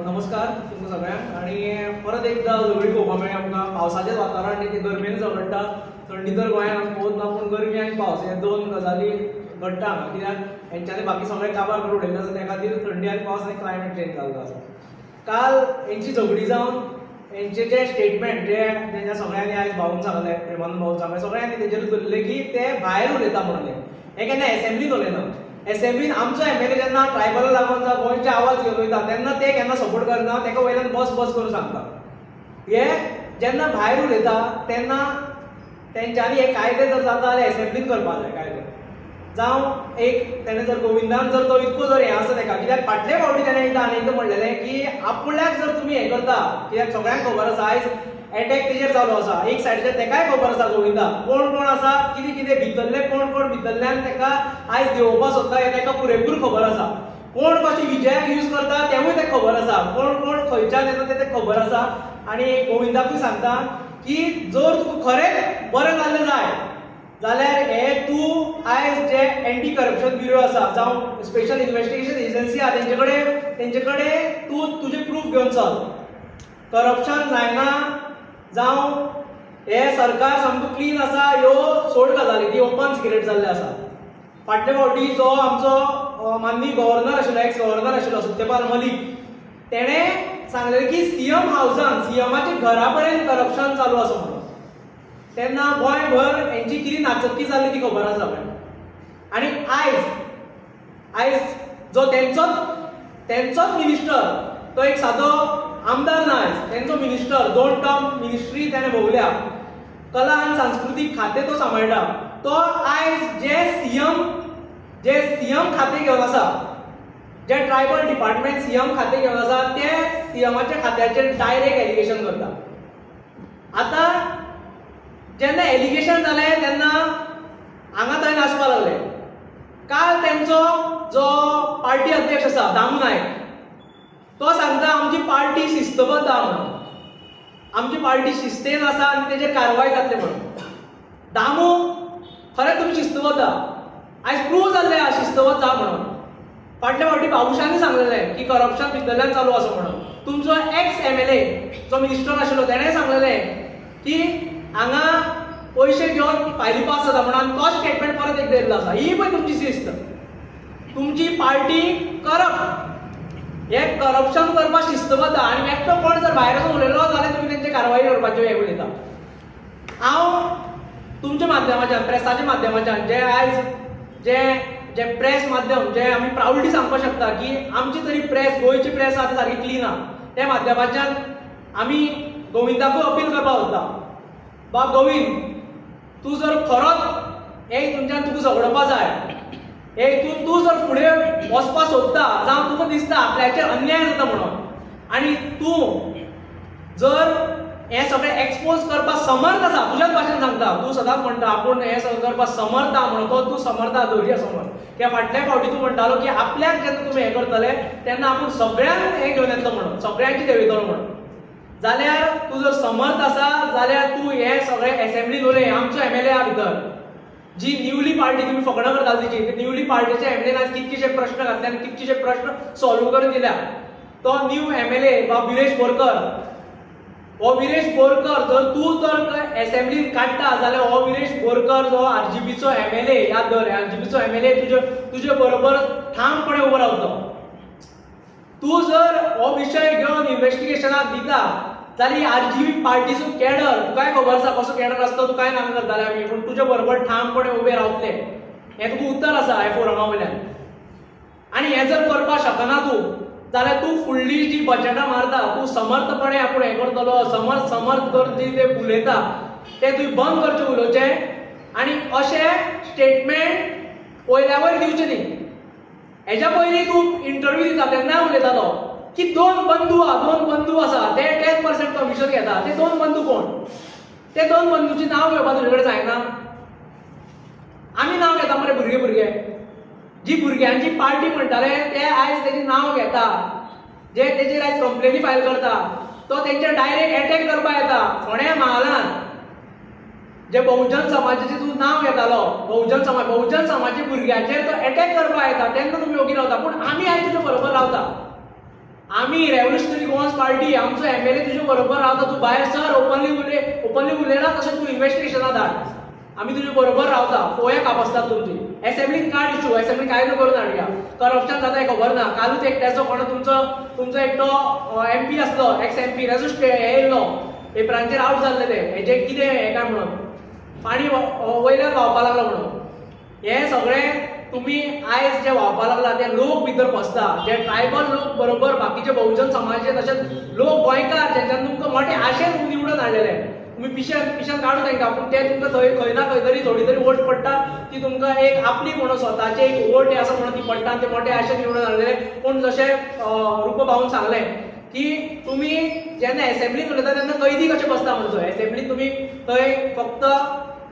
नमस्कार तुमकां सगळ्यांक आणि परत एकदा झगडी पळोवपाक मेळ्ळी आमकां पावसाचें वातावरण आनी ते गरमेन झगडटा. थंडी तर गोंयांत आमी पळोवंक ना, पूण गरमी आनी पावस हे दोन गजाली घडटा हांगा, कित्याक हेंच्यांनी बाकी सगळें काबार करून उडयल्लें आसा. त्या खातीर थंडी आनी पावस आनी क्लायमेट चेंज जाल्लो आसा. काल हेंची झगडी जावन हेंचे जे स्टेटमेंट जे तेंच्या सगळ्यांनी आयज भाऊन सांगलें, प्रेमानंद भाऊन सांगलें, सगळ्यांनी तेजेर धरलें की ते भायर उलयता म्हणलें. हे केन्ना एसेंब्लीन उलयना. एसेंब्लीन आमचो एमएलए जेन्ना ट्रायबला लागून जा गोंयचे आवाज घेवन वयता तेन्ना ते केन्ना सपोर्ट करना, तेका वयल्यान बस बस करून सांगता. हे जेन्ना भायर उलयता तेन्ना तेंच्यांनी हे कायदे जर जाता जाल्यार एसेंब्लीन करपाक जाय कायदे. जावं एक तेणें जर गोविंदान जर तो इतको जर हें आसा तेका, कित्याक फाटले फावटी तेणें एकदां आनी एकदां म्हणलेलें की आपल्याक जर तुमी हें करता, कित्याक सगळ्यांक खबर आसा आयज अटॅक तेजेर चालू आसा. एक सायडीचेर तेकाय खबर आसा गोविंदा कोण कोण आसा, कितें कितें भितरले कोण कोण भितरल्यान तेका आयज देंवोवपाक सोदता हें तेका पुरेपूर खबर आसा. कोण कशी विजयाक यूज करता तेवूय तेका खबर आसा. कोण कोण खंयच्यान येता तें तेका खबर आसा. आनी गोविंदाकूय सांगता की जर तुका खरेंच बरें जाल्लें जाय जाल्यार हे तूं आयज जे एंटी करप्शन ब्युरो आसा जावं स्पेशल इन्व्हेस्टिगेशन एजन्सी आहा तेंचे कडेन तूं तुजें प्रूफ घेवन चल. करप्शन जायना जावं हे सरकार सामको क्लीन आसा ह्यो सोड गजाली, ती ओपन सिक्रेट जाल्ले आसा. फाटले फावटी जो आमचो माननीय गव्हर्नर आशिल्लो, एक्स गव्हर्नर आशिल्लो सत्यपाल मलीक, तेणें सांगलें की सीएम हावसान सीएमाच्या घरा पर्यंत करप्शन चालू आसा म्हणून. तेन्ना गोंयभर हेंची कितें नाचक्की जाल्ली ती खबर आसा सगळ्यांक. आनी आयज जो तेंचोच मिनिस्टर, तो एक सादो आमदार ना, तेंचो मिनिस्टर 2 टर्म मिनिस्ट्री तेणें भोगल्या, कला आनी सांस्कृतीक खातें तो सांबाळटा. तो आयज जे सीएम खातें घेवन आसा, जे ट्रायबल डिपार्टमेंट सीएम खातें घेवन आसा, ते सीएमाच्या खात्याचेर डायरेक्ट एलिगेशन करता. आतां जेन्ना एलिगेशन जालें तेन्ना हांगा थंय नाचपाक लागले. काल तेंचो जो पार्टी अध्यक्ष आसा दामू नायक, तो सांगता आमची पार्टी शिस्तबद्ध आहा म्हणून, आमची पार्टी शिस्तेन आसा आनी तेजेर कारवाय जातली म्हणून. दामू खरेंच तुमी शिस्तबद्ध आहा, आयज प्रूव जाल्लें आहा शिस्तबद्ध आहा म्हणून. फाटल्या फावटी बाबुशांनी सांगलेलें की करप्शन भितरल्यान चालू आसा म्हणून. तुमचो एक्स एमएलए जो मिनिस्टर आशिल्लो तेणें सांगलेलें की हांगा पयशे घेवन फायली पास जाता म्हणून, तो स्टेटमेंट परत एकदा येयल्लो आसा. ही पळय तुमची शिस्त. तुमची पार्टी करप्ट, हे करप्शन करपाक शिस्तबद्ध. आनी एकटो कोण जर भायर वचून उलयलो जाल्यार तुमी तेंचे कारवाय करपाच्यो हे उलयता. हांव तुमच्या माध्यमाच्यान, प्रेसाच्या माध्यमाच्यान, जे आयज जे प्रेस माध्यम जे आमी प्राउडली सांगपाक शकता की आमची तरी प्रेस, गोंयची प्रेस आतां सारकी क्लीन आहा, त्या माध्यमाच्यान आमी गोविंदाकूय अपील करपाक सोदता. बा गोविंद, तूं जर खरोच हे हितूंच्यान तुका झगडपाक जाय, हे हितून तूं जर फुडें वचपाक सोदता, जावं तुका दिसता आपल्याचेर अन्याय जाता म्हणून, आनी तूं जर हे सगळें एक्सपोज करपाक समर्थ आसा, तुज्याच भाशेन सांगता, तूं सदांच म्हणटा आपूण हे सगळें करपाक समर्थ आहा म्हणून, तो तूं समर्थ आहा दवरया समोर. कित्याक फाटल्या फावटी तूं म्हणटालो की आपल्याक जेन्ना तुमी हें करतले तेन्ना आपूण सगळ्यांक हें घेवन येतलो म्हणून, सगळ्यांची देंवयतलो म्हणून. जाल्यार तूं जर समर्थ आसा जाल्यार तूं हे सगळें एसेंब्लीन उलय. आमचो एमएलए आहा भितर, जी न्यूली पार्टी तुमी फकाणां करता तेची, ते न्यूली पार्टीच्या एमएलएन आज कितकेशे प्रश्न घातले आनी कितकेशे प्रश्न सॉल्व करून दिल्या. तो न्यू एमएलए बा विरेश बोरकर, हो विरेश बोरकर जर तूं जर एसेंब्लीन काडटा जाल्यार हो विरेश बोरकर जो आरजीपीचो एमएलए, याद दवर, आरजीपीचो एमएलए तुजे बरोबर ठामपणे उबो रावतलो. तूं जर हो विशय घेवन इन्व्हेस्टिगेशनाक दिता जाल्यार आरजीपी पार्टीचो कॅडर, तुकाय खबर आसा कसो कॅडर आसता, तुकाय नाका करताले आमी, पूण तुजे बरोबर ठामपणे उबे रावतले. हें तुका उतर आसा ह्या फोरमा वयल्यान. आनी हें जर करपाक शकना तूं जाल्यार तूं फुडली जी बजेटां मारता, तूं समर्थपणे आपूण हें करतलो, समर्थ कर जी ते उलयता ते तुवें बंद करचें उलोवचें. आनी अशें स्टेटमेंट वयल्या वयर दिवचें न्ही. हेच्या पयलीं तूं इंटरव्यू दिता तेन्ना उलयतालो की 2 बंधू आसा, ते 10% कमिशन घेता. ते 2 बंधू कोण? ते 2 बंधूची नांव घेवपाक तुजे कडेन जायना? आमी नांव घेता मरे भुरगे, जी भुरग्यांची पार्टी म्हणटाले ते आयज तेजें नांव घेता, जे तेजेर आयज कंप्लेनी फायल करता, तो तेंचेर डायरेक्ट अटॅक करपाक येता. फोंड्या म्हालांत जे बहुजन समाजाचे तू नाव घेतालो बहुजन समाज भुरग्यांचेर तो अटॅक करपाक येता तेन्ना तुम्ही ओगी रावता. पूण आमी आयज तुजे बरोबर आमी रेव्होल्युशनरी गोवन्स पार्टी आमचो एमएलए तुजे बरोबर रावता तूं भायर सर ओपनली उलयना तशें तूं इन्व्हेस्टिगेशना धाड आमी तुजे बरोबर रावता पळोवया कापासतात तुमची असेंब्लीन कार्ड इश्यू असेंब्लीन काय करून हाडया करप्शन जाता हें खबर ना कालूच एक तेजो कोण तुमचो एक तो एमपी आसलो एक्स एमपी तेजो हे येयलो पेपरांचेर आउट जाल्ले ते हेजे कितें हें काय म्हणून पाणी वयल्यान व्हांवपा लागलो म्हणून हे सगळें तुम्ही आयज जे व्हांवपा लागला ते लोक भितर फसता जे ट्रायबल लोक बरोबर बाकीचे बहुजन समाजाचे तशेंच लोक गोंयकार जेंच्यान तुमकां मोठे आशेन निवडून हाडलेले तुम्ही पिशान काढू तांकां पूण ते तुमकां खंय ना खंय तरी थोडी तरी वोट पडटा ती तुमकां एक आपली म्हणून स्वताचे एक वोट आसा म्हणून ती पडटा ते मोठे आशेन निवडून हाडलेले पूण जशें रुपभाऊन सांगलें की तुम्ही जेन्ना असेंब्लीन उलयता तेन्ना कैदी कशें बसता म्हणचो असेंब्लीन तुम्ही थंय फक्त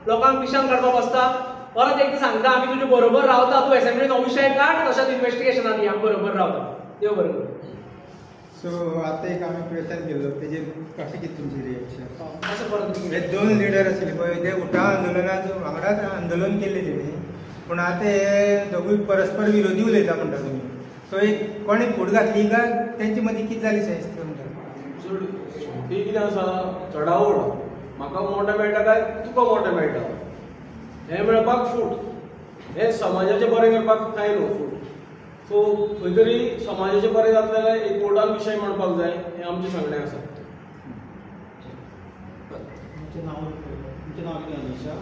लोकांक पिशान काडपाक बसता परत एकदा सांगता आमी तुजे बरोबर रावता तूं असेंब्लीन हो विशय काड तशेंच इन्व्हेस्टिगेशनान आमी बरोबर रावता देव बरोबर सो आता एक आम्ही क्वेश्चन केलो तेजेर कशें कितें तुमची रिएक्शन असं परत हे दोन लिडर आशिल्ले पळय ते उठाव आंदोलनात वांगडाच आंदोलन केल्लें तेणी पूण आतां हे दोगूय परस्पर विरोधी उलयता म्हणटा तुमी सो एक कोणी फूट घातली काय तेंचे मदीं कितें जालें शें दिसता म्हणटा चड ती कितें आसा चडावड म्हाका मोठो मेळटा काय तुका मोठो मेळटा हें मेळपाक फूट हें समाजाचें बरें करपाक काय न्हू फूट सो खंय तरी समाजाचें बरें जातलें जाल्यार एक कोर्टान विशय म्हणपाक जाय हें आमचें सांगणें आसा तुमचें नांव कितें अनिशा